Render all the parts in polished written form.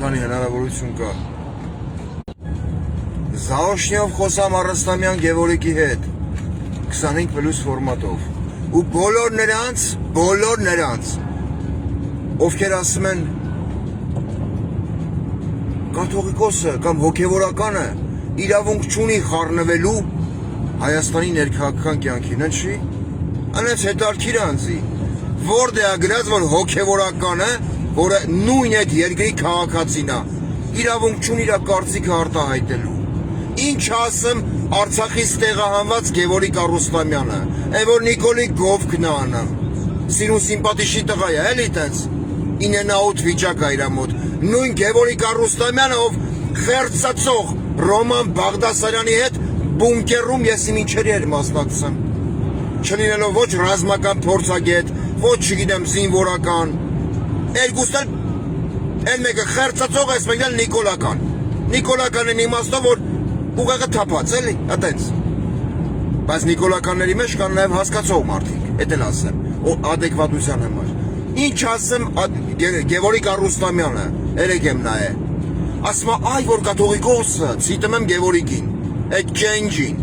քանի հնարավորություն կա։ Զաոշնիով խոսամ Առստամյան Գևորգի հետ 25+ ֆորմատով ու բոլոր նրանց ովքեր ասում են կաթողիկոսը կամ հոգևորականը իրավունք չունի խառնվելու Հայաստանի ներքաղաքական կյանքին, ինչի՞։ Անց հետարքիր անձի, որտեղ է գրած, որ հոգևորականը, որը նույն այդ երկրի քաղաքացին է, իրավունք չունի իր կարծիքը արտահայտելու։ Ինչ ասեմ Արցախից տեղահանված Գևորգ Առուստամյանը, որ Նիկոլի Գովքն է անում։ Սիրուն սիմպաթիշի տղա է, էլի տենց 98 վիճակ է իր մոտ։ Նույն Գևորգ Առուստամյանը, ով խերծացող Ռոման Բաղդասարյանի հետ բունկերում ես ինչերի էր մասնակցում։ Չլինելով ոչ ռազմական փորձագետ, ոչ չգիտեմ զինվորական։ Երկուսն էլ մեկը խերծացող է, մեկն էլ նիկոլական։ Նիկոլականն իմաստով որ ուղեղը թափած էլի, այտենց։ Բայց նիկոլականների մեջ կան նաև հասկացող մարդիկ, էդ էլ ասեմ, ադեկվատության համար։ Ինչ ասեմ Գևորգ Առուստամյանը, երեք եմ նայե։ Ասում է, այ որ կաթողիկոսը, ցիտում եմ Գևորգին, այդ ջենջին։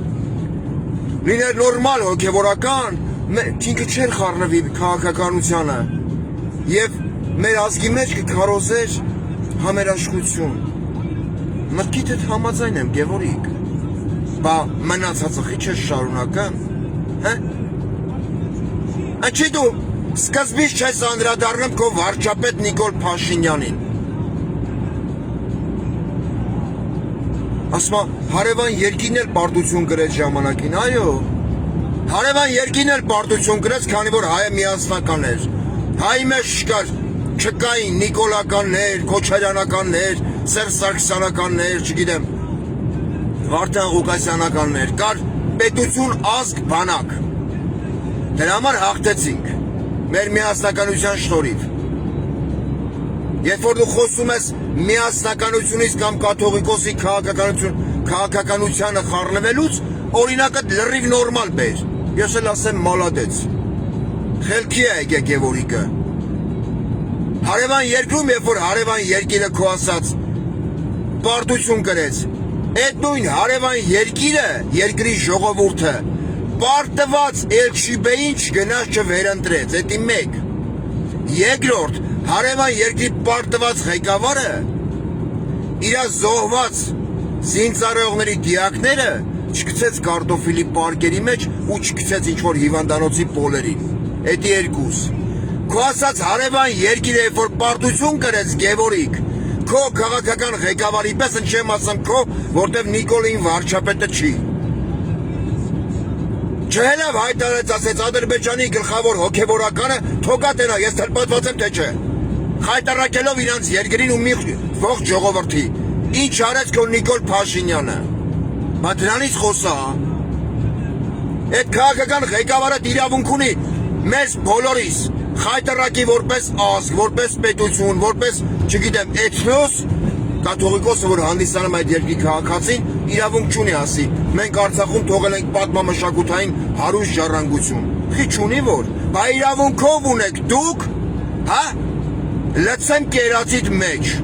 Լիներ նորմալ հոգևորական, ինքը չէր խառնվի քաղաքականությանը եւ մեր ազգի մեջ կքարոզեր համերաշխություն։ Մտքիդ հետ համաձայն եմ, Գևորգ, բա մնացածը խի չես շարունակեմ, հե՞։ Ինչի դու սկզբից չես անդրադառնում քո վարչապետ Նիկոլ Փաշինյանին։ Ասում հարևան երկին էլ պարտություն գրեց ժամանակին, այո։ Հարևան երկին էլ պարտություն գրեց, քանի որ հայը միասնական էր։ Հայ մեջ չկային նիկոլականներ, քոչարյանականներ, Սերժ Սարգսյանականներ, չգիտեմ, Վարդան Ղուկասյանականներ, կար պետություն, ազգ, բանակ։ Դրա համար հաղթեցինք մեր միասնականության շնորհիվ։ Երբ որ դու խոսում ես միասնականությունից կամ կաթողիկոսի քաղաքականությանը խառնվելուց, օրինակը լրիվ նորմալ բեր։ Ես էլ ասեմ մալադեց։ Խելքի է եկե Գևորգը։ Հարևան երկրում, երբ որ հարևան երկիրը քո ասած պարտություն կրեց, այդ նույն հարևան երկիրը, երկրի ժողովուրդը, պարտված Էլչիբեին չգնաց չվերընտրեց, էդի մեկ։ Երկրորդ, հարևան երկրի պարտված ղեկավարը իր զոհված զինծառայողների դիակները չգցեց կարտոֆիլի պարկերի մեջ ու չգցեց ինչ-որ հիվանդանոցի պոլերին։ Էդի երկուս։ Քո ասած հարևան երկիրը, երբ որ պարտություն կրեց Գևորգ, քո քաղաքական ղեկավարի պես չեմ ասում քո, որտեվ Նիկոլին վարչապետը չի։ Չհելավ հայտարարեց, ասեց Ադրբեջանի գլխավոր հոգևորականը թոկատենա, ես թրպատված եմ թե չէ։ Խայտարակելով իրանց երկրին ու մի ողջ ժողովրդի։ Ինչ արեց քո Նիկոլ Փաշինյանը։ Բա դրանից խոսա։ Այդ քաղաքական ղեկավարը իրավունք ունի մեզ բոլորիս խայտարակի որպես ազգ, որպես պետություն, որպես, չգիտեմ, էթնոս, կաթողիկոսը, որ հանդիսանում այդ երկրի քաղաքացին, իրավունք չունի ասի, մենք Արցախում թողել ենք պատմամշակութային հարուստ ժառանգություն։ Խի չունի որ, բա իրավունքով ունեք դուք, հա, լցեմ կերածիդ մեջ,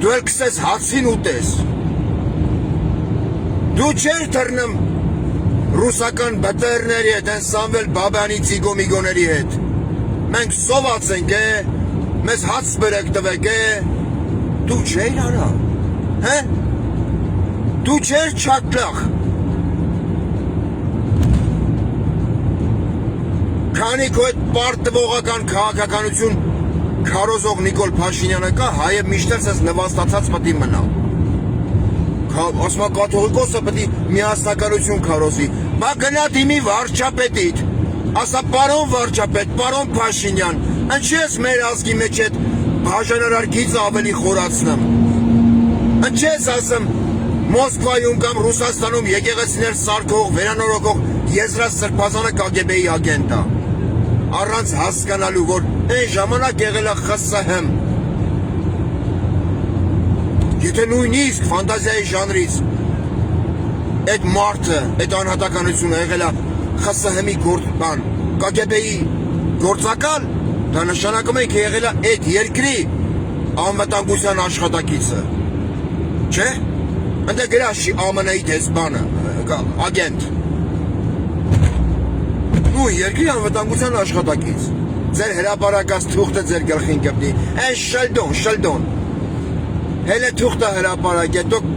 դու էլ կսես հացին ուտես, դու չեր թռնում ռուսական բտերների հետ, են Սամվել Բաբյանի ծիգոմիգոների հետ, մենք սոված ենք, մեզ հաց բերեք տվեք, դու չեր արա, հե, դու չեր չակլախ, քանի քո այդ պարտվողական քաղաքականություն քարոզող Նիկոլ Փաշինյանը կա, հայը միշտ էլ նվաստացած պետք է մնա։ Ասում կաթողիկոսը պետք է միասնականություն քարոզի, բա գնա դիմի վարչապետիդ, ասա պարոն վարչապետ, պարոն Փաշինյան, ինչի ես մեր ազգի մեջ այդ բաժանարար գիծը ավելի խորացնում։ Ինչի ես ասում Մոսկվայում կամ Ռուսաստանում եկեղեցիներ սարքող, վերանորոգող Եզրասրբազանը KGB-ի ագենտ է։ Առանց հասկանալու, որ այն ժամանակ եղել է ԽՍՀՄ։ Եթե նույնիսկ ֆանտազիայի ժանրից այդ մարդը, այդ անհատականությունը եղել է ԽՍՀՄ-ի գործան, KGB-ի գործակալ, դա նշանակում է եղել է այդ երկրի անվտանգության աշխատակիցը։ Չէ՞։ Ընդ գրած չի ԱՄՆ-ի դեսպանը, ագենտ։ Ու երկրի անվտանգության աշխատակից։ Ձեր հրապարակած թուղթը ձեր գլխին կպնի։ Այն Շելդոն։ Հելը թուղթը հրապարակ է, դուք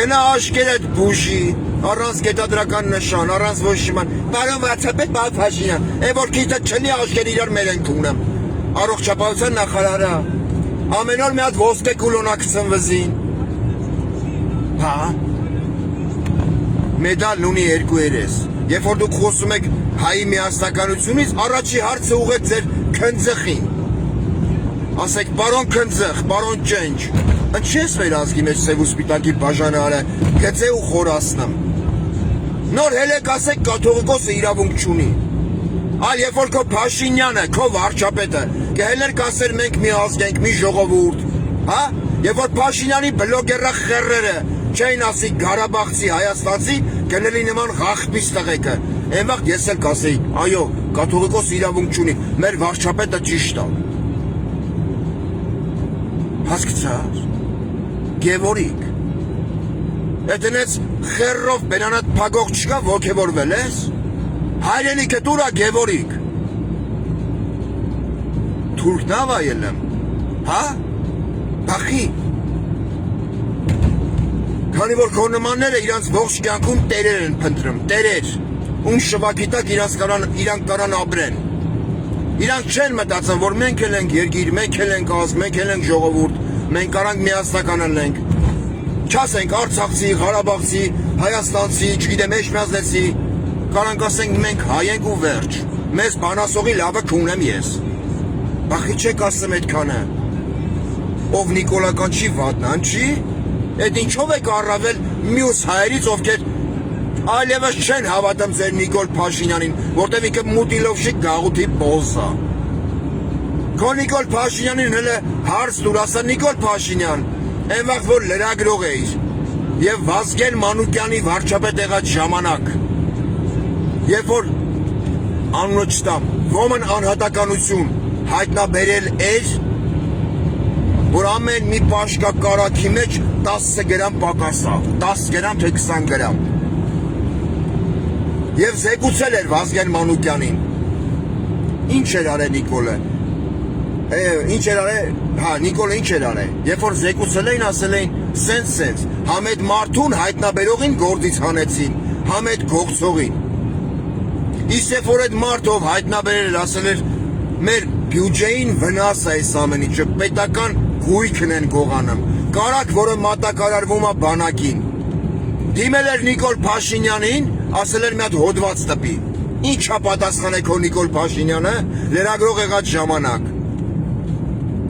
գնա աշկերդ բուժի, առանց գետադրական նշան, առանց ոչ իման։ Պարոն վարչապետ Փաշինյան, այն որ գիտը չնի աշկեր իրար մեր ենք ունեմ։ Առողջապահության նախարարը, ամեն օր մի հատ ոսկե կուլոնակ ծնվզին։ Հա։ Մեդալն ունի երկու երես։ Երբ որ դուք խոսում եք հայի միասնականությունից, առաջի հարցը ուղղեք ձեր քնձխին։ Ասեք, պարոն քնձխ, պարոն ջենջ, ընդ չես մեր ազգի մեջ սև ու սպիտակի բաժանարը, գծե ու խորացնեմ։ Նոր հելեք ասեք կաթողիկոսը իրավունք չունի։ Այլ երբ որ քո Փաշինյանը, քո վարչապետը, կհելեր կասեր մենք մի ազգ ենք, մի ժողովուրդ, հա? Երբ որ Փաշինյանի բլոգերա խերրերը չէին ասի Ղարաբաղցի, Հայաստանցի, գնելի նման ղախպից տղեկը։ Այն վաղ ես էլ կասեի, այո, կաթողիկոսը իրավունք չունի, մեր վարչապետը ճիշտ է։ Հասկացա՞ր։ Գևորիկ։ Էդնեց խերրով բենանատ փագող չկա ոգևորվել ես։ Հայրենիքը դուրա Գևորիկ։ Թուրքն ավայել եմ։ Հա? Բախի։ Քանի որ քո նմանները իրանց ողջ կյանքում տերեր են փնտրում, տերեր, ում շվակի տակ իրանք կարան ապրեն։ Իրանք չեն մտածում, որ մենք էլ ենք երկիր, մենք էլ ենք ազգ, մենք էլ ենք ժողովուրդ, մենք կարանք միասնական լինենք։ Չասենք արցախցի, ղարաբաղցի, հայաստանցի, չգիտեմ էջմիածնեցի, կարանք ասենք մենք հայ ենք ու վերջ։ Մեզ բանասողի լավը քունեմ ես։ Բախի չեք ասում այդքանը։ Ով Նիկոլական չի վատնան չի։ Այդ ինչով եք առավել մյուս հայերից, ովքեր այլևս չեն հավատում ձեր Նիկոլ Փաշինյանին, որտեղ ինքը մուտիլովշիկ գաղութի բոզա։ Քո Նիկոլ Փաշինյանին հələ հարց դուր ասա Նիկոլ Փաշինյան, այն վաղ որ լրագրող էիր եւ Վազգեն Մանուկյանի վարչապետ եղած ժամանակ, երբ որ անունը չտամ, ոմն անհատականություն հայտնաբերել էր, որ ամեն մի պաշկա կարակի մեջ 10 գրամ պակասա, 10 գրամ թե 20 գրամ։ Եվ զեկուցել էր Վազգեն Մանուկյանին։ Ինչ էր արել Նիկոլը։ Ինչ էր արել, հա, Նիկոլը ինչ էր արել։ Երբ որ զեկուցել էին, ասել էին, սենց, Համեդ Մարդուն հայտնաբերողին գործից հանեցին, Համեդ Գողցողին։ Իսկ երբ որ այդ մարդով հայտնաբերել ասել էր, մեր բյուջեին վնաս է այս ամեն ինչը, պետական գույքն են գողանում, կարակ, որը մատակարարվում է բանակին։ Դիմել էր Նիկոլ Փաշինյանին, ասել էր մի հատ հոդված տպի։ Ինչա պատասխան է քո Նիկոլ Փաշինյանը, լրագրող եղած ժամանակ։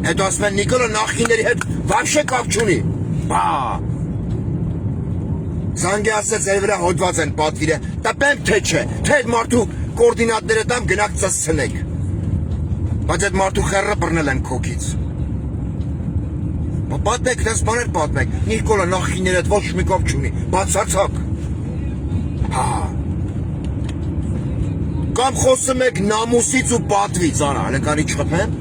Հետո ասում են Նիկոլը նախինների հետ վաբշե կապ չունի։ Բա։ Զանգե ասեց էր վրա հոդված են պատվիրը, տպեմ թե չէ, թե այդ մարդու կորդինատները տամ գնաք ծսցնեք։ Բայց այդ մարդու խեռը բռնել են քոքից։ Պատմեք, դες բաներ պատմեք, Նիկոլը նախինների հետ ոչ մի կապ չունի, բացարձակ։ Հա։ Կամ խոսում եք նամուսից ու պատվից, արա, հլեկանի չխփեմ։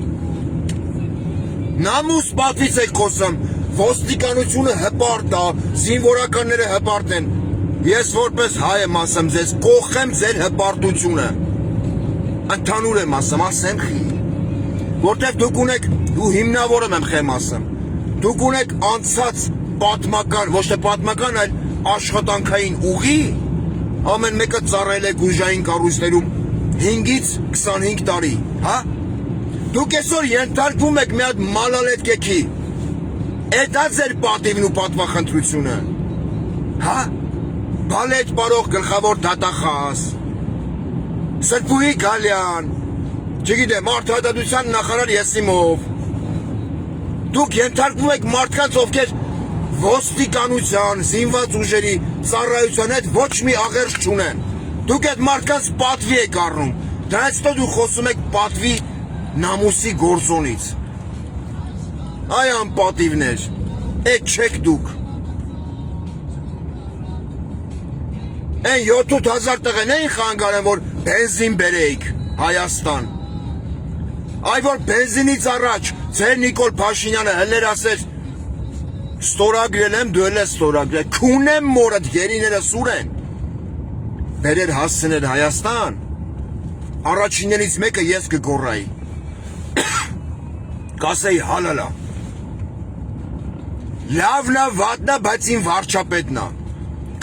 Նամուս պատվից եք խոսում, ոստիկանությունը հպարտ է, զինվորականները հպարտ են։ Ես որպես հայ եմ ասում ձեզ, կողեմ ձեր հպարտությունը։ Ընդհանուր եմ ասեմ խի։ Որտև դուք ունեք, դու հիմնավորում եմ խեմ ասում։ Դուք ունեք անցած պատմական, ոչ թե պատմական, այլ աշխատանքային ուղի, ամեն մեկը ծառայել է գուժային կառույցներում 5-ից 25 տարի, հա? Դուք այսօր ենթարկվում եք մի հատ մալալետ կեքի, էդ է ձեր պատիվն ու պատվախնդրությունը, հա? Բալետ պարող գլխավոր դատախազ, Սրբուհի Գալյան, չգիտեմ, արդարադատության նախարար Եսիմով, դուք ենթարկվում եք մարդկանց, ովքեր ոստիկանության, զինված ուժերի ծառայության հետ ոչ մի աղերս չունեն։ Դուք այդ մարդկանց պատվի եք առնում։ Դրանից հետո դուք խոսում եք պատվի նամուսի գործոնից։ Այ անպատիվներ, այդ չեք դուք։ Այն 7-8 տղեն էին խանգարեն, որ բենզին բերեիք Հայաստան։ Այ որ բենզինից առաջ Ձեր Նիկոլ Փաշինյանը հլներ ասեր ստորագրել եմ, դու էլ ես ստորագրել, քունեմ մորդ գերիները սուր են, բերեր հասցներ Հայաստան, առաջիններից մեկը ես կգոռայի, կասեի հալալա, լավնա, վատնա, բայց իմ վարչապետնա,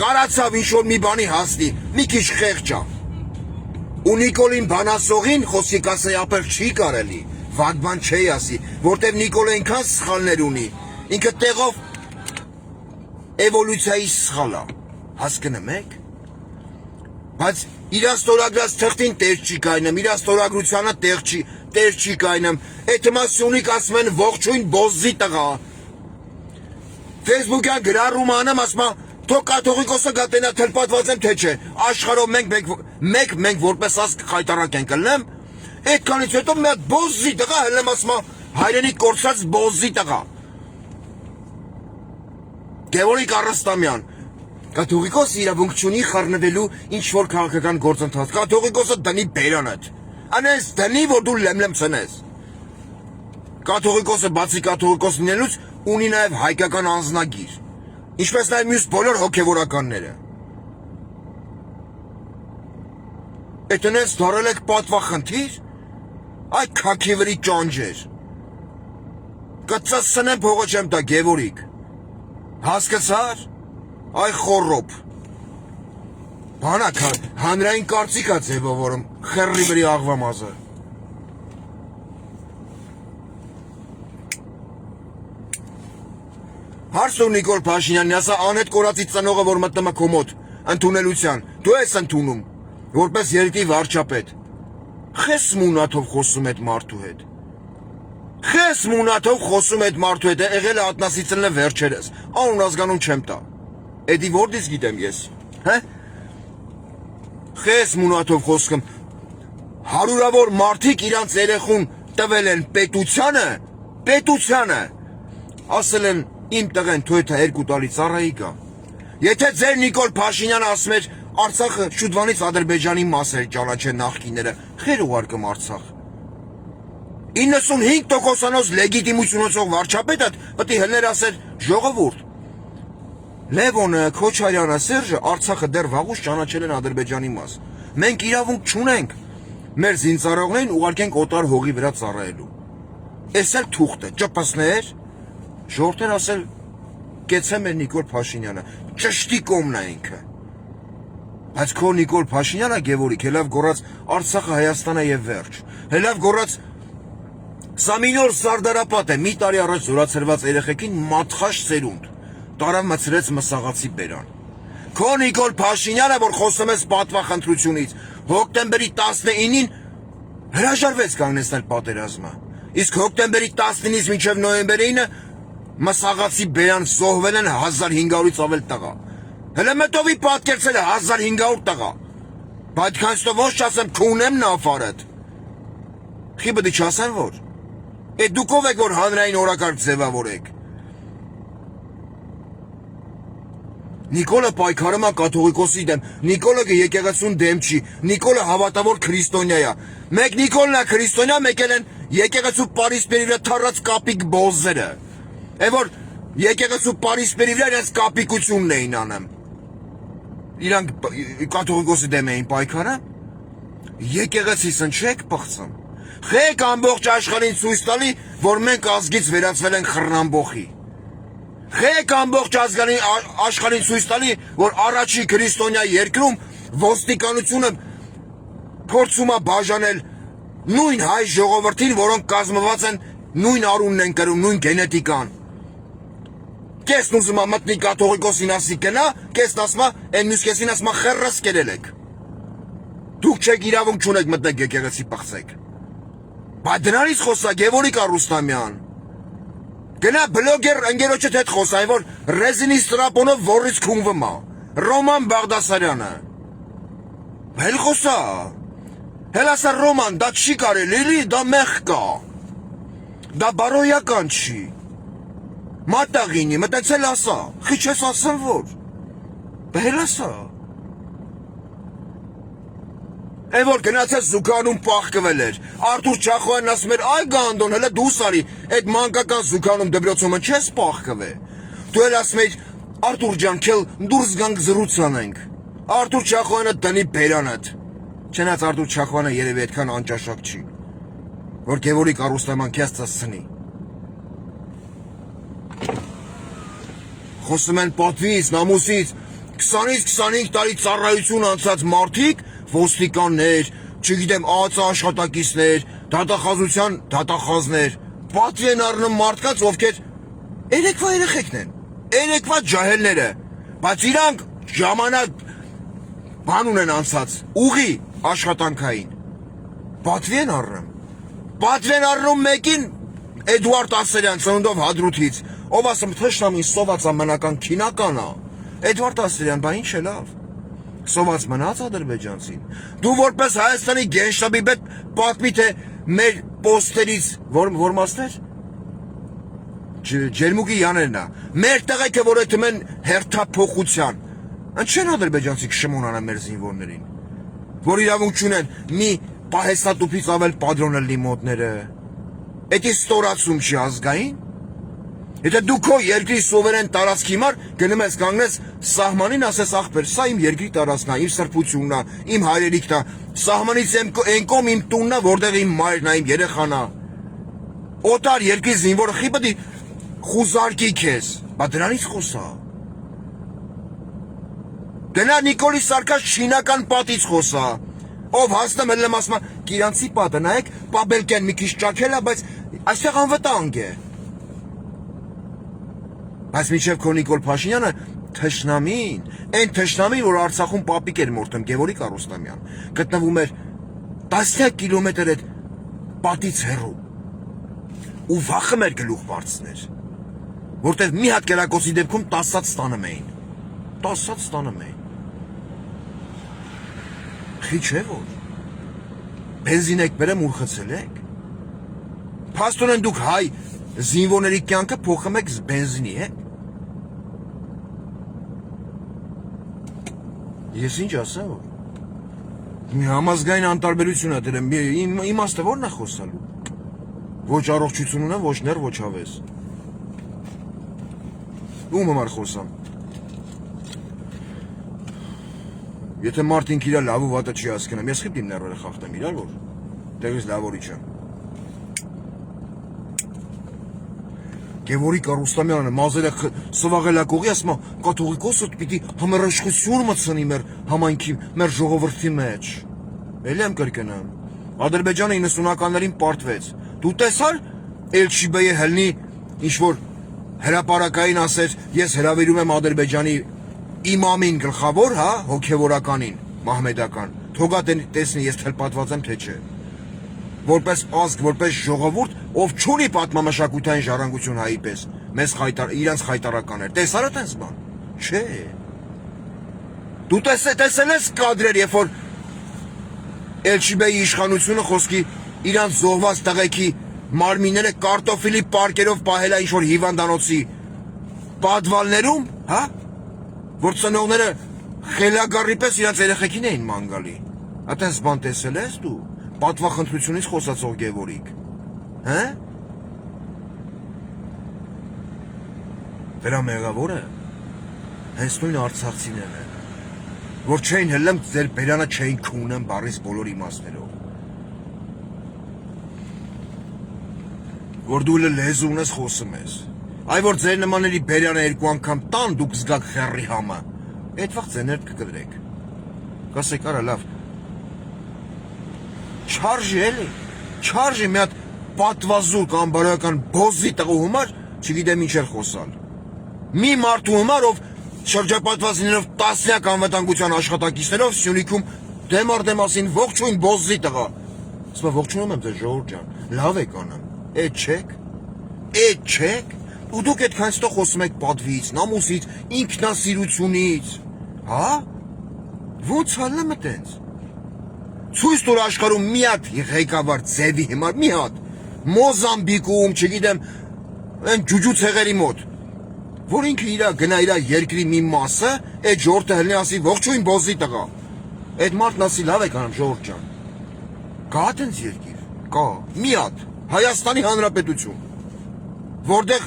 կարացավ ինչ-որ մի բանի հասնի, մի քիչ խեղճա, ու Նիկոլին բանասողին խոսի կասեի ապեր չի կարելի, վատ բան չի ասի, որտև Նիկոլը ինքան սխալներ ունի, ինքը տեղով էվոլյուցիայի սխալա, հասկնում եք, բայց իրա ստորագրած թղթին տեղ չի կայնեմ, իրա ստորագրությանը տեղ չի կայնեմ, այդ մասյունիկ ասում են ողջույն բոզզի տղա, Facebook-յան գրառում անեմ, ասում է, թող կաթողիկոսը գատենա թլպատված եմ, թե չէ, աշխարհով մենք որպես ազգ խայտարակ ենք ելնեմ, այդքանից հետո մի հատ բոզզի տղա, հելեմ ասում է, հայրենի կորցած բոզզի տղա, Գևորգ Առաստամյան, կաթողիկոսը իրավունք չունի խառնվելու ինչ-որ քաղաքական գործընթաց, կաթողիկոսը դնի բերանդ, անես դնի, որ դու լեմլեմ ցնես, կաթողիկոսը բացի կաթողիկոս լինելուց ունի նաև հայկական անձնագիր, ինչպես նաև մյուս բոլոր հոգևորականները, այդ ընես դարել եք պատվախնդիր, այ քաքի վրի ճանջեր, կծսնեմ փողը չեմ տա Գևորգ, հասկացար, այ խորոպ, բանակ հանրային կարծիք է ձևավորում, խեռի վրի աղվամազը, հարսով Նիկոլ Փաշինյանն ասա անհետ կորացի ծնողը, որ մտնում է քո մոտ, ընդունելության, դու ես ընդունում, որպես երկրի վարչապետ, խես մունաթով խոսում այդ մարդու հետ, խես մունաթով խոսում այդ մարդու հետ, եղել է Ատնասի ծնլը վերջերս, անուն ազգանուն չեմ տա, էդի որդից գիտեմ ես, խես մունաթով խոսում, հարյուրավոր մարդիկ իրանց երեխուն տվել են պետությանը, ասել են իմ տղեն թույթը երկու տարի ծառայի գա, եթե ձեր Նիկոլ Փաշինյանը ասում էր Արցախը շուտվանից Ադրբեջանի մաս էր ճանաչեն նախկիները, խեր ուղարկում Արցախ, 95%-անոց լեգիտիմությունոցող վարչապետը պետք է հլներ ասեր ժողովուրդ, Լևոնը, Քոչարյանը, Սերժը Արցախը դեռ վաղուց ճանաչել են Ադրբեջանի մաս, մենք իրավունք չունենք, մեր զինծառայողներին ուղարկենք օտար հողի վրա ծառայելու, էս էլ թուղթը, ճպսներ, ժողովուրդն ասել կեցեմ է Նիկոլ Փաշինյանը, ճշտի կոմն է ինքը, բայց քո Նիկոլ Փաշինյանը Գևորգ, հելավ գոռաց Արցախը Հայաստանը եւ վերջ, հելավ գոռաց Սամինոր Սարդարապատ է, մի տարի առաջ զորացրված երեխեքին մատխաշ ծերունդ, տարավ մցրեց մսաղացի բերան, քո Նիկոլ Փաշինյանը, որ խոսում ես պատվախնդրությունից, հոկտեմբերի 19-ին հրաժարվեց կանգնեցնել պատերազմը, իսկ հոկտեմբերի 19-ից մինչև նոյեմբերի 9-ը մսաղացի բերան զոհվել են 1500-ից ավել տղա, հլը մտովի պատկերցել է 1500 տղա, բայց քանստով ոչ չասեմ քունեմ նավարդ, խիբը դի չասեմ որ, էդ դուքով եք որ հանրային օրակարգ ձևավորեք, Նիկոլը պայքարում է կաթողիկոսի դեմ, Նիկոլը եկեղեցուն դեմ չի, Նիկոլը հավատավոր քրիստոնյա է, մեկ Նիկոլն է քրիստոնյա, մեկ էլ են եկեղեցու Պարիսպերի վրա թռած կապիկ բոզերը, որ եկեղեցու Պարիսպերի վրա իրենց կապիկությունն էին անում, իրանք կաթողիկոսի դեմ էին պայքարը, եկեղեցիսն չեք պղծում, խեք ամբողջ աշխարհին ցույց տալի, որ մենք ազգից վերածվել ենք խռնամբոխի, խեք ամբողջ աշխարհին ցույց տալի, որ առաջի քրիստոնյա երկրում ոստիկանությունը փորձում է բաժանել նույն հայ ժողովրդին, որոնք կազմված են նույն արունն են կրում, նույն գենետիկան, կեսն ուզում է մտնի կաթողիկոսին ասի կնա, կեսն ասում է, այն մյուս կեսին ասում է խեռս կերել եք, դուք չեք իրավունք չունեք մտնեք եկեղեցի պղծեք, բայց դրանից խոսա Գևորգ Առուստամյան, գնա բլոգեր ընկերոջդ հետ խոսա, որ Ռեզինի Ստրապոնով որից քունվում է, Ռոման Բաղդասարյանը, հել խոսա, հել ասա Ռոման, դա չի կարելի, դա մեղ կա, դա բարոյական չի, մատաղինի, մտեցել ասա, խի չես ասեմ որ, բհել ասա, Այն որ գնացած զուգանում պահկվել էր։ Արթուր Չախոյանն ասում էր, այ Գանդոն, հələ դուրս արի, այդ մանկական զուգանում դպրոցումը չես պահկվե։ Դու էլ ասում ես, Արթուր ջան, քել դուրս գանք զրույց անենք։ Արթուր Չախոյանը դնի բերանդ։ Չնայած Արթուր Չախոյանը երևի այդքան անճաշակ չի, որ Գևորգ Արուստաման քեզ ծածնի։ Խոսում են պատվից, նամուսից, 20-ից 25 տարի ծառայություն անցած մարդիկ, ոստիկաններ, չգիտեմ, ԱԱԾ աշխատակիցներ, դատախազության դատախազներ, պատվի են առնում մարդկանց, ովքեր երեկվա երեխեքն են, երեկվա ջահելները, բայց իրանք ժամանակ բան ունեն անցած, ուղի աշխատանքային, պատվի են առնում, պատվի են առնում մեկին Էդուարդ Ասերյան ծնունդով Հադրութից, ով ասում թշնամին սոված ամենական քինական է, Էդվարդ Ասերյան, բա ինչ է լավ, սոված մնաց ադրբեջանցին, դու որպես Հայաստանի գենշտաբի պետ պատմի թե մեր պոստերից, որ մասներ, ջերմուկի յաներն է, մեր տեղեքը որ էթում են հերթափոխության, ընդ չեն ադրբեջանցի կշմոն անեն մեր զինվորներին, որ իրավունք չունեն մի պահեստատուփից ավել պատրոնել լի մոտները, էդի ստորացում չի ազգային, եթե դու քո երկրի սովերեն տարածքի համար գնում ես կանգնես սահմանին ասես ախպեր, սա իմ երկրի տարածքն է, իմ սրբությունն է, իմ հայրենիքն է, սահմանից այն կողմ իմ տունն է, որտեղ իմ մայրն է, իմ երեխան է, օտար երկրի զինվորը խի պետք է խուզարկի քեզ, բա դրանից խոսա, դնա Նիկոլի Սարգաս չինական պատից խոսա, ով հասնում եմ ասում Կիրանցի պատը, նայեք, Պաբելկյան մի քիչ ճաքել է, բայց այստեղ անվտանգ է։ Բայց մինչև քո Նիկոլ Փաշինյանը թշնամին, այն թշնամին, որ Արցախում պապիկ էր մորթում, Գևորգ Արուստամյան, գտնվում էր 10 կիլոմետր այդ պատից հեռու, ու վախում էր գլուխ բարձներ, որտեղ մի հատ կերակոցի դեպքում 10-ած ստանում էին, 10-ած ստանում էին, խի չէ որ, բենզին եք բերեմ ուրխցել եք, փաստորեն դուք հայ զինվորների կյանքը փոխում եք բենզինի հետ, ես ինչ ասա որ, մի համազգային անտարբերություն է դրեմ, իմաստը որն է խոսալու, ոչ առողջություն ունեմ, ոչ ներ, ոչ հավես, ում համար խոսամ, եթե մարդինք իրար լավ ու վատը չի հասկնեմ, ես խիպտ իմ ներվերը խախտեմ իրար որ, տեղից լավորի չեմ, Գևորգ Արուստամյանը մազերը սվաղելակողի ասում է, կաթողիկոսը պիտի համերաշխություն մտցնի մեր համայնքի, մեր ժողովրդի մեջ։ Էլի եմ կրկնում։ Ադրբեջանը 90-ականներին պարտվեց։ Դու տեսար Էլչիբեյի հելնի ինչ-որ հրապարակային ասեր, ես հրավիրում եմ Ադրբեջանի իմամին գլխավոր, հա, հոգևորականին, մահմեդական, թողա տեսնի ես թելպատված եմ, թե չէ։ Որպես ազգ, որպես ժողովուրդ, ով չունի պատմամշակութային ժառանգություն հայի պես, իրանց խայտարական էր, տեսար է տենց բան, չէ։ Դու տեսել ես կադրեր, երբ որ Էլչիբեյի իշխանությունը խոսքի իրանց զոհված տղեկի մարմինները կարտոֆիլի պարկերով պահել է ինչ-որ հիվանդանոցի պատվալներում, հա, որ ծնողները խելագարի պես իրանց երեխեքին էին ման գալի, այտենց բան տեսել ես դու, պատվախնդրությունից խոսացող Գևորգ, հա, դրա մեղավորը հենց նույն արցախցիներն են, որ չէին հլեմ ձեր բերանը չէին քունեմ բառից բոլոր իմաստներով, որ դու լեզու ունես խոսում ես, այ որ ձեր նմանների բերանը երկու անգամ տան դուք զգաք խեռի համը, այդ վաղ ձեներդ կկդրեք, կասեք արա լավ, չարժի էլի, չարժի մի հատ պատվազուկ անբարոյական բոզի տղու համար, չգիտեմ ինչ էր խոսալ, մի մարդու համար, ով շրջապատվածներով տասնյակ անվտանգության աշխատակիցներով Սյունիքում դեմ առ դեմ ասին ողջույն բոզի տղա, ասում ողջունում եմ ձեզ ժողովուրդ ջան, լավ եք անում, էդ չեք, ու դուք այդքան ստո խոսում եք պատվից, նամուսից, ինքնասիրությունից, հա, ոնց հալնեմ այտենց, ցույց տուր աշխարհում մի հատ ղեկավար ձևի հիմար, մի հատ, Մոզամբիկում, չգիտեմ, այն ջուջուցեղերի մոտ, որ ինքը գնա իր երկրի մի մասը, այդ ժողովուրդը հլնի ասի ողջույն բոզի տղա, Այդ մարդն ասի լավ եք անում ժողովուրդ ջան։ Կա այդպես երկիր, կա։ Մի հատ Հայաստանի Հանրապետություն, որտեղ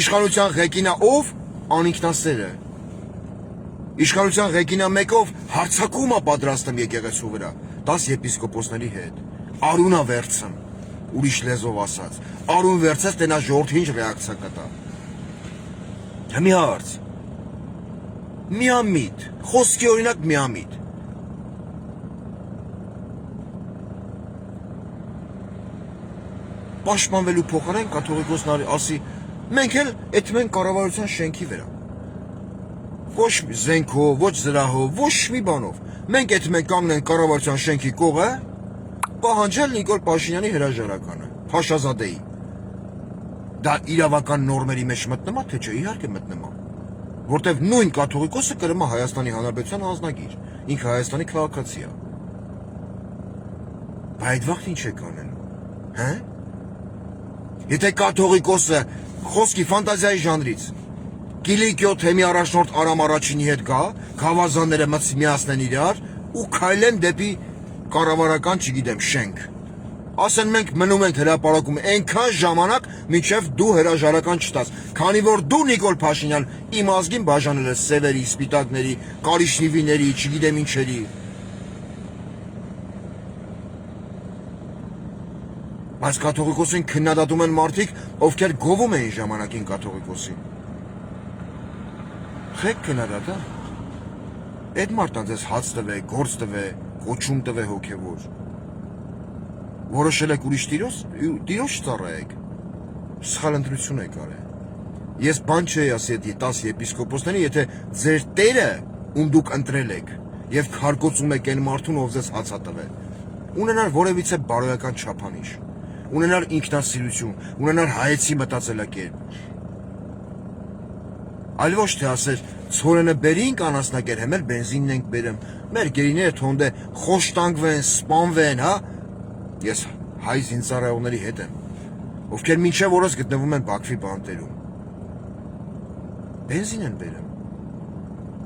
իշխանության ղեկինա ով անինքնասերը։ Իշխանության ղեկինա մեկով հարցակում է պատրաստում եկեղեցու վրա 10 եպիսկոպոսների հետ։ Արունա վերցն, ուրիշ լեզվով ասած։ Արուն վերցած տենա ժողովուրդ ինչ ռեակցիա կտա։ Մի հարց։ Միամիտ, խոսքի օրինակ միամիտ։ Պաշտպանվելու փոխարեն կաթողիկոսն ասի, մենք էլ այդ մենք կառավարության շենքի վրա։ Ոչ զենքով, ոչ զրահով, ոչ մի բանով։ Մենք այդ մենք կանգնենք կառավարության շենքի կողը, պահանջել Նիկոլ Փաշինյանի հրաժարականը, Փաշազադեի։ Դա իրավական նորմերի մեջ մտնում է, թե չէ, իհարկե մտնում է։ Որտեվ նույն կաթողիկոսը կրում է Հայաստանի Հանրապետության անձնագիր, ինքը Հայաստանի քաղաքացի է։ Բայց այդ վաղ ինչ է կանելու, հա՞։ Եթե կաթողիկոսը խոսքի ֆանտազիայի ժանրից Կիլիկիո թեմի առաջնորդ Արամ Արաչինի հետ գա, գավազանները միացնեն իրար ու քայլեն դեպի կառավարական, չգիտեմ, շենք։ Ասեն մենք մնում ենք հրապարակում այնքան ժամանակ, մինչև դու հրաժարական չտաս, քանի որ դու Նիկոլ Փաշինյան իմ ազգին բաժանել ես սևերի, սպիտակների, կարիշնիվիների, չգիտեմ ինչերի։ Բայց կաթողիկոսին քննադատում են մարդիկ, ովքեր գովում էին ժամանակին կաթողիկոսին։ Խեք քննադատա։ Այդ մարդան ձեզ հաց տվե, գործ տվե, կոչում տվե հոգևոր։ Որոշել եք ուրիշ տիրոջ ծառայեք։ Սխալ ընտրություն եք արել։ Ես բան չէի ասի այդ 10 եպիսկոպոսների, եթե ձեր տերը, ում դուք ընտրել եք, եւ քարկոծում եք այն մարդուն, ով ձեզ հաց տվել, ունենար որևիցե բարոյական չափանիշ, ունենար ինքնասիրություն, ունենար հայեցի մտածելակերպ։ Այլ ոչ թե ասեր, ցորենը բերին կանասնակեր, հեմեր բենզինն ենք բերում, մեր գերիները թոնդե խոշտանգվեն, սպանվեն, հա։ Ես հայ զինծառայողների հետ եմ, ովքեր մինչև օրս գտնվում են Բաքվի բանտերում։ Բենզին են բերում։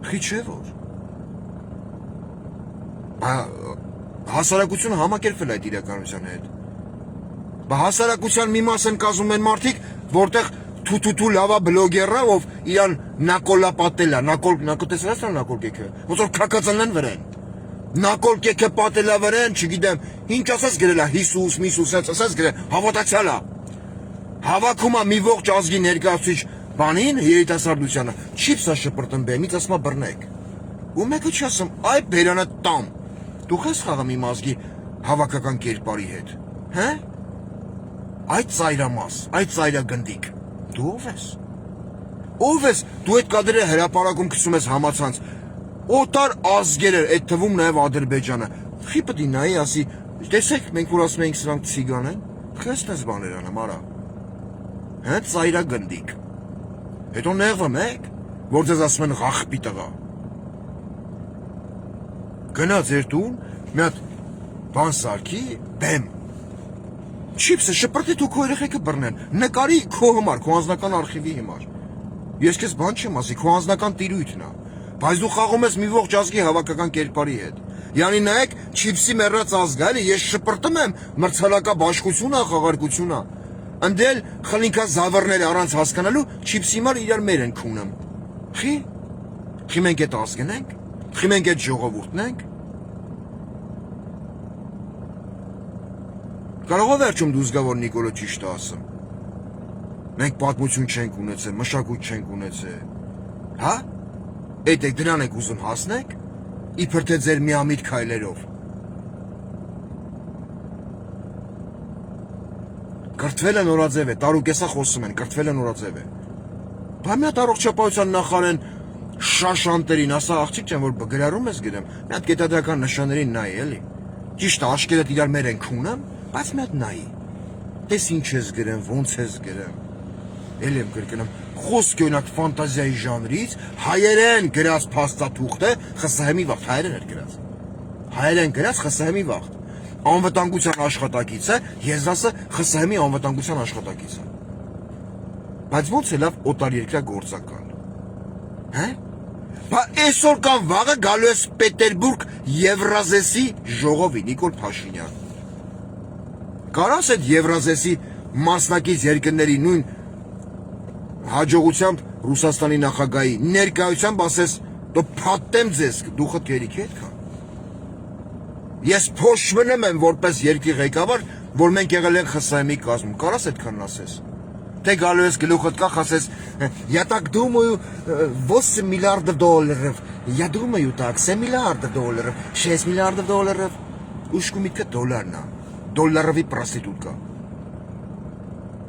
Խի չէ որ։ Հասարակությունը համակերպվել այդ իրականության հետ։ Բա հասարակության մի մաս են կազմում են մարդիկ, որտեղ թութու լավա բլոգերը, ով իրան նակոլապատելա, տեսնես նակոլ կեքը, ոնց որ քակածանն վրան։ Նակոլ կեքը պատելա վրան, չգիտեմ, ինչ ասած գրելա, Հիսուս, Միսուս, ասած գրել, հավատացյալա։ Հավաքում է մի ողջ ազգի ներկայացուցիչ բանին, երիտասարդությանը, չիպսա շպրտն բեմից, ասма բռնեք։ Ու մեկը չի ասում, այ բերանը տամ։ Դու ես խաղում իմ ազգի հավաքական կերպարի հետ, հա։ Այդ ծայրամաս, այդ ծայրագնդիկ, դու ով ես։ Ով ես, դու այդ կադրերը հրապարակում գցում ես համացանց, օտար ազգեր էր, այդ թվում նաև Ադրբեջանը։ Խի պետք է նայի ասի, տեսեք, մենք որ ասում ենք սրանք ցիգան են, խստես բաներ անեմ, արա։ Հա ծայրագնդիկ։ Հետո նեղվում եք, որ ձեզ ասում են ղախպի տղա։ Գնա ձեր տուն, մի հատ բան սարքի, բեմ։ Չիպսը շպրտի դու քո երեխեքը բռնեն, նկարի քո համար, քո անձնական արխիվի համար։ Ես քեզ բան չեմ ասի, քո անձնական տիրույթն է, բայց դու խաղում ես մի ողջ ազգի հավաքական կերպարի հետ։ Յանի նայեք, չիպսի մեռած ազգ, էլի, ես շպրտում եմ մրցանակաբաշխությունը, խաղարկությունը։ Ընդել խլինքա զավռները առանց հասկանալու չիպսի մար իրար մեր են քունում։ Խի մենք այդ ազգն ենք, խի մենք այդ ժողովուրդն ենք։ Կարող է վերջում դու զգա, որ Նիկոլը ճիշտ է ասում։ Մենք պատմություն չենք ունեցել, մշակույթ չենք ունեցել։ Հա? Այդ եք դրան եք ուզում հասնեք, իբր թե ձեր միամիտ քայլերով։ Կրթվելը նորաձև է, տարուկեսա խոսում են, կրթվելը նորաձև է։ Բա մի հատ առողջապահության նախարարեն շաշանտերին, ասա աղջիկ չեմ, որ գրարում ես գրեմ, մի հատ գետադրական նշաններին նայի, էլի։ Ճիշտ է, աշկերտ իրար մեր են քունեմ, բայց մի հատ նայի։ Տես ինչ ես գրեմ, ոնց ես գրեմ։ Էլ եմ կրկնում, խոսքի օրինակ ֆանտազիայի ժանրից հայերեն գրած փաստաթուղթը ԽՍՀՄ-ի վաղ, հայերեն էր գրած։ Հայերեն գրած ԽՍՀՄ-ի վաղ։ Անվտանգության աշխատակիցը, Եզրասը ԽՍՀՄ-ի անվտանգության աշխատակիցը։ Բայց ոնց է լավ օտարերկրյա գործակալ։ Հա? Բա այսօր կամ վաղը գալու ես Պետերբուրգ Եվրազեսի ժողովի Նիկոլ Փաշինյան։ Կարաս այդ Եվրազեսի մասնակից երկրների նույն հաջողությամբ Ռուսաստանի նախագահի ներկայությամբ ասես դու փաթեմ ձեզ դուխդ գերիք հետ կա։ Ես փոշմնում եմ որպես երկրի ղեկավար, որ մենք եղել ենք ԽՍՀՄ-ի կազմում։ Կարաս այդքան ասես։ Թե գալու ես գլուխդ կախ ասես, я так думаю, 8 миллиардов долларов, я думаю так, 7 миллиардов долларов, 6 миллиардов долларов, ուշկու միտքը դոլարն է, դոլարովի պրոստիտուտկա։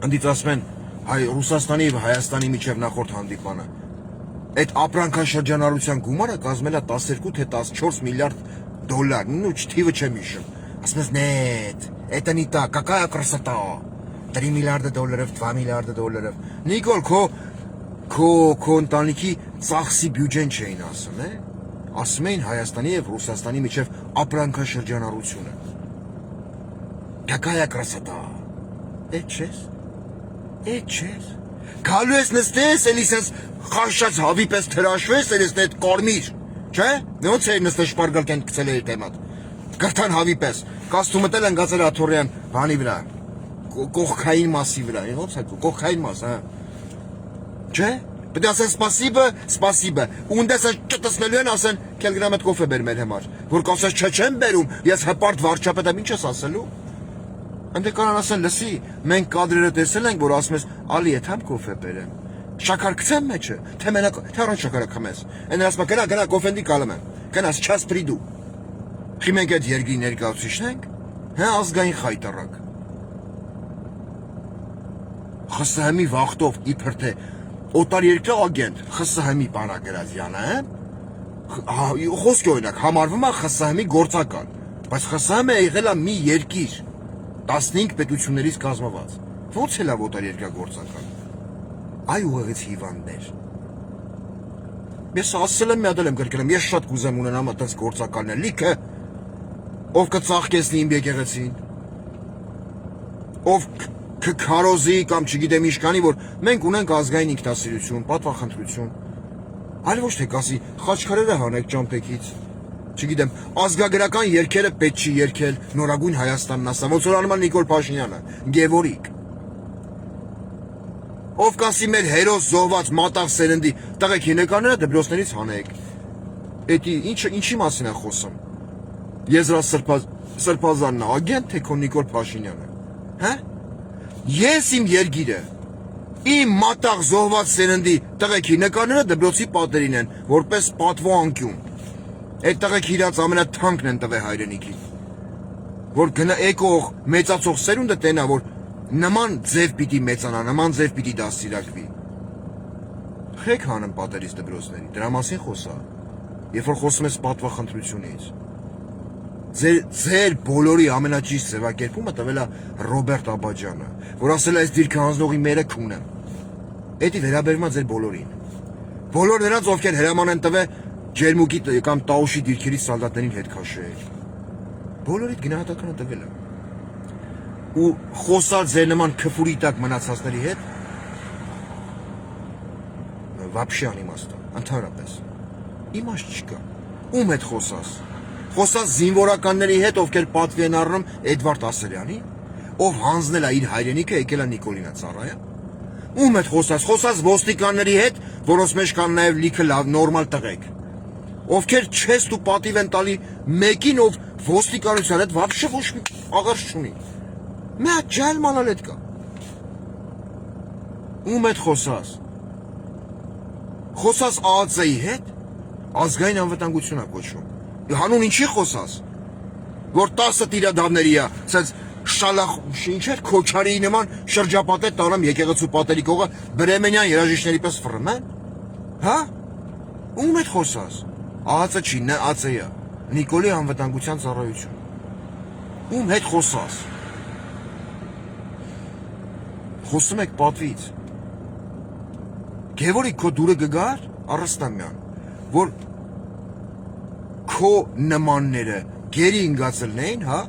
Անդից ասում են, Ռուսաստանի և Հայաստանի միջև նախորդ հանդիպանը, այդ ապրանքան շրջանառության գումարը կազմել է 12 թե 14 միլիարդ դոլար, ну, թիվը չեմ հիշում, ասում ես, нет, это не так, какая красота, 3 միլիարդ դոլարով, 2 միլիարդ դոլարով, Նիկոլ, քո ընտանիքի ծախսի բյուջեն չէին ասում, ասում էին Հայաստանի և Ռուսաստանի միջև ապրանքան շրջանառությունը, какая красота, Էդ չես, գալու ես նստես, էլ իսենց խաշած հավի պես թրաշվես, էլ իսն էդ կարմիր, չէ, ոնց էր նստես շպարգալկեն կցել էր տեմատ, գրթան հավի պես, կաստումըտ էլ ընգացել աթորյան բանի վրա, կողքային մասի վրա, ոնց է, կողքային մաս, չէ, պետք է ասեն սպասիբը, ու ընդես ճտսնելու են ասեն, կելգրամ էդ կոֆե բեր մեր համար, որ կասես չեմ բերում, ես հպարտ վարչապետ եմ, ինչ ես ասելու, Ընդ կանան ասեն, լսի, մենք կադրերը տեսել ենք, որ ասում ես, ալի եթ համ կոֆե բերեմ, շաքար գցեմ մեջը, թե առանց շաքարը քմես, են ասում է, գնա կոֆենդի կալում եմ, գնաս չաս պրիդու, խի մենք այդ երկրի ներկայացուցիչն ենք, ազգային խայտառակ, ԽՍՀՄ-ի վախտով իբր թե օտար երկրի ագենտ, ԽՍՀՄ-ի բանագրազյանը, խոսքի օրինակ, համարվում է ԽՍՀՄ-ի գործական, բայց ԽՍՀՄ-ը եղել է մի երկիր, 15 պետություններից կազմված, ոնց էլ է օտար երկրագործական, այ ուղեղից հիվանդներ, ես ասել եմ միադել եմ գրկել եմ, ես շատ կուզեմ ունենամ այդպես գործականներ, լիքը, ով կծաղկեսնի իմ եկեղեցին, ով կքարոզի կամ չգիտեմ իշկանի, որ մենք ունենք ազգային ինքնասիրություն, պատվախնդրություն, այլ ոչ թե կասի, խաչքարերը հանեք ճամփեքից, չգիտեմ, ազգագրական երգերը պետք չի երգել, նորագույն Հայաստանն ասա, ոնց որ անում է Նիկոլ Փաշինյանը, Գևորիկ, ով կասի մեր հերոս զոհված մատաղ սերնդի, տղեկ հինեկաները դպրոցներից հանեք, էդի ինչի մասին է խոսում, Եզրասրբազանն է, ագենտ թե քո Նիկոլ Փաշինյանը, ես իմ երգիրը, իմ մատաղ զոհված սերնդի, տղեկ հինեկաները դպրոցի պատերին են, որպես պատվո անկյուն, Այդ տղեկ իրաց ամենաթանկն են տվել հայրենիքին, որ գնա եկող մեծացող սերունդը տենա, որ նման ձև պիտի մեծանա, նման ձև պիտի դաստիարակվի։ Խեք հանեմ պատերից դպրոցների, դրա մասին խոսա, երբ որ խոսում ես պատվախնդրությունից։ Ձեր բոլորի ամենաճիշտ ձևակերպումը տվել է Ռոբերտ Աբաջյանը, որ ասել է այս դիրքը հանձնողի մերը քունեմ։ Էդի վերաբերում է ձեր բոլորին։ Բոլոր նրանց, ովքեր հրաման են տվել ջերմուկի կամ տաուշի դիրքերից սալդատներին հետ քաշել։ Բոլորիդ գնահատականը տվել է։ Ու խոսալ ձեր նման քֆուրի տակ մնացածների հետ վաբշե անիմաստ է, ընդհանրապես։ Իմաստ չկա։ Ում հետ խոսաս։ Խոսաս զինվորականների հետ, ովքեր պատվի են առնում Էդվարդ Ասելյանի, ով հանձնել է իր հայրենիքը, եկել է Նիկոլինա ծառայա։ Ում հետ խոսաս ոստիկանների հետ, որոնց մեջ կան նաև լիքը լավ նորմալ տղեկ, ովքեր չեստ ու պատիվ են տալի մեկին, ով ոստիկանության հետ վաբշե ոչ մի աղարս չունի։ Մի հատ ջայլ մանալ հետ կա։ Ում հետ խոսաս։ Խոսաս ԱԱՑ-ի հետ, ազգային անվտանգություն է կոչվում։ Հանուն ինչի խոսաս, որ 10 տիրադավների է, սենց շալախ, ինչ էր, քոչարիի նման շրջապատեր տարամ եկեղեցու պատերի կողը բրեմենյան երաժիշտների պես ֆռում են, հա, ում հետ խոսաս, ԱԱՑ չի, ՆԱՑ-ը, Նիկոլի անվտանգության ծառայություն, ում հետ խոսաս, խոսում եք պատվից, Գևորիկ քո դուրը գգար, առստամյան, որ քո նմանները գերի ինգացելնեին, հա,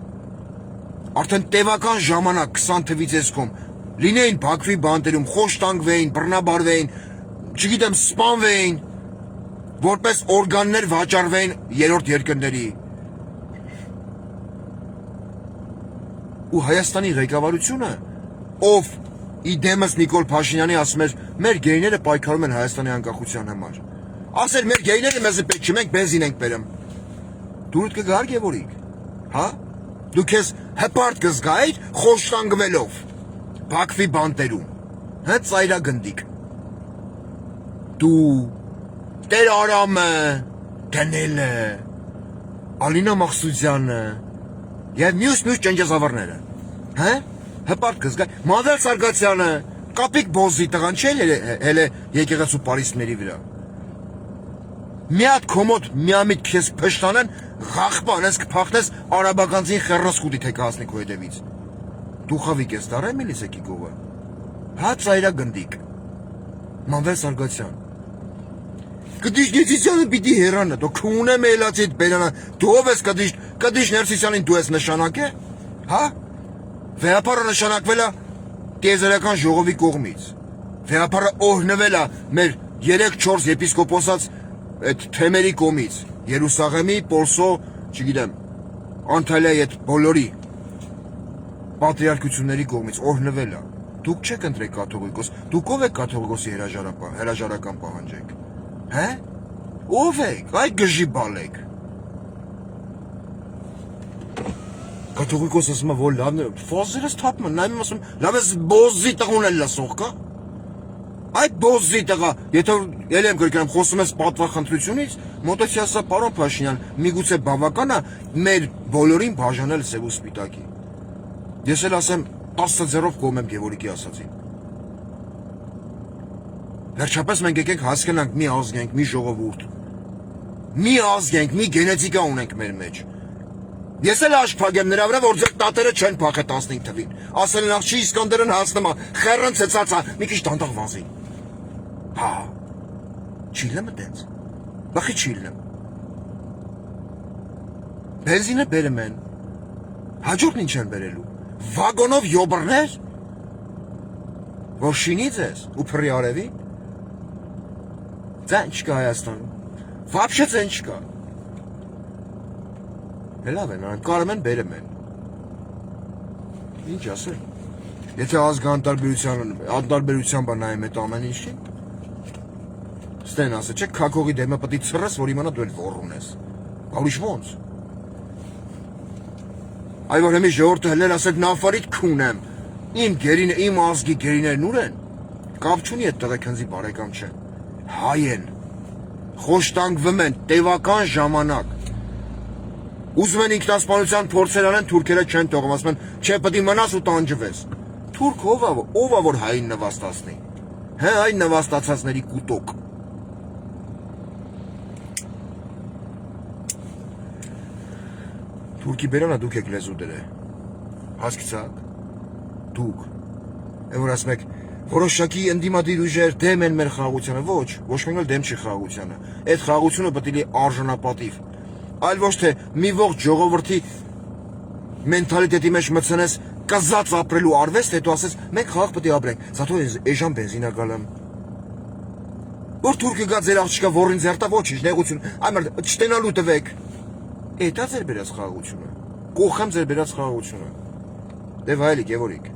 արդեն տևական ժամանակ 20 թվից եսքում լինեին Բաքվի բանտերում, խոշտանգվեին, բռնաբարվեին, չգիտեմ, սպանվեին, որպես օրգաններ վաճառվեն երրորդ երկրների։ Ու Հայաստանի ղեկավարությունը, ով իդեմս Նիկոլ Փաշինյանի ասում էր, մեր գեյները պայքարում են Հայաստանի անկախության համար։ Ասեր, մեր գեյները մեզ պետք չի, մենք բենզին ենք բերում։ Դու կգար Գևորիկ, հա? Դու քեզ հպարտ կզգայիր խոշտանգվելով Բաքվի բանտերում, հա ծայրագնդիկ։ Դու Տեր Արամը, Դանելը, Ալինա Մախսուդյանը եւ մյուս ճենջազավարները, հա? Հպարտ կզգայ, Մադար Սարգսյանը, Կապիկ Բոզի տղան չէ՞ հələ եկեղեցու պարիսպների վրա։ Մի հատ կոմոդ միամիտ քեզ փշտանեն, ղախպան ես կփախնես արաբականցին խեռնասկուտի թե կհասնի քո հետևից։ Դու խավիկ ես դարե միլիսեկի գովը։ Հա ծայրագնդիկ։ Մանդել Սարգսյան։ Կդիշնեցիցյանը պիտի հեռանա, դու քունե մելացիդ բերանա, դու ով ես կդիշ ներսիսյանին դու ես նշանակե, հա? Վեհապարը նշանակվել է տիեզերական ժողովի կողմից։ Վեհապարը օրհնվել է մեր 3-4 եպիսկոպոսած այդ թեմերի կողմից, Երուսաղեմի, Պոլսո, չգիտեմ, Անտալիայի այդ բոլորի պատրիարքությունների կողմից օրհնվել է։ Դուք չեք ընտրեք կաթողիկոս, դուք ով եք կաթողիկոսի հրաժարական պահանջեք, հե? Ով եք, այ գժի բալեք։ Կաթողիկոս ասում է, որ լավն է, ֆոզերս թափում, նայում ասում, լավ ես բոզի տղուն էլ լսող կա։ Այդ բոզի տղա, եթե ել եմ գրկրեմ խոսում ես պատվախնդրությունից, մոտեցի ասա պարոն Փաշինյան, միգուցե բավական է մեր բոլորին բաժանել սև ու սպիտակի։ Ես էլ ասեմ 10 ձեռով կողմ եմ Գևորիկի ասածին։ Վերջապես մենք եկենք հասկանանք մի ազգ ենք, մի ժողովուրդ։ Մի ազգ ենք, մի գենետիկա ունենք մեր մեջ։ Ես էլ աշփագեմ նրա վրա, որ ձեր տատերը չեն փախե 15 թվին։ Ասել են աղջի Իսկանդերն հասնում է, խեռն ցեցած է, մի քիչ դանդաղ վազի։ Հա։ Չիլնեմ դենց։ Բախի չիլնեմ։ Բենզինը բերում են։ Հաջորդն ինչ են բերելու։ Վագոնով յոբրներ։ Որ շինից ես ու փռի արևի։ Ձեն չկա Հայաստանում։ Вообще ձեն չկա։ Լավ են, կարում են բերում են։ Ինչ ասել։ Եթե անտարբերության բան նայեմ այդ ամեն ինչին։ Ստեն ասել, չէ, քակողի դեմը պետք է ցրես, որ իմանա դու էլ ոռ ունես։ Ուրիշ ոնց։ Այ որ հիմի ժողովուրդը հենց ասել նավարիտ քունեմ։ Իմ գերին, իմ ազգի գերիներն ուր են։ Կապ չունի այդ տղեքնձի բարեկամ չեն։ Հայ են։ Խոշտանգվում են տևական ժամանակ։ Ուզում են ինքնասպանության փորձեր անեն, թուրքերը չեն թողում, ասում են, չէ, պետք է մնաս ու տանջվես։ Թուրք ով է որ հային նվաստացնի։ Հե, այն նվաստացածների կուտոկ։ Թուրքի բերանա դուք եք լեզու դրե։ Հասկացաք։ Դուք։ Այն որ ասում եք, որոշակի ընդդիմադիր ուժեր դեմ են մեր խաղաղությանը, ոչ մեկ էլ դեմ չի խաղաղությանը։ Այդ խաղաղությունը պետք է արժանապատիվ։ Այլ ոչ թե մի ողջ ժողովրդի մենթալիտետի մեջ մտցնես կզած ապրելու արվեստ, հետո ասես մենք խաղաղ պետք է ապրենք, զատո էժան բենզինա գալեմ։ Որ թուրքը գա ձեր աղջիկա ոռին ձերտա ոչինչ նեղություն, այմեր չտենալու տվեք։ Էտա ձեր բերած խաղաղությունը։ Կողեմ ձեր բերած խաղաղությունը։ Դե վայելի Գևորիկ։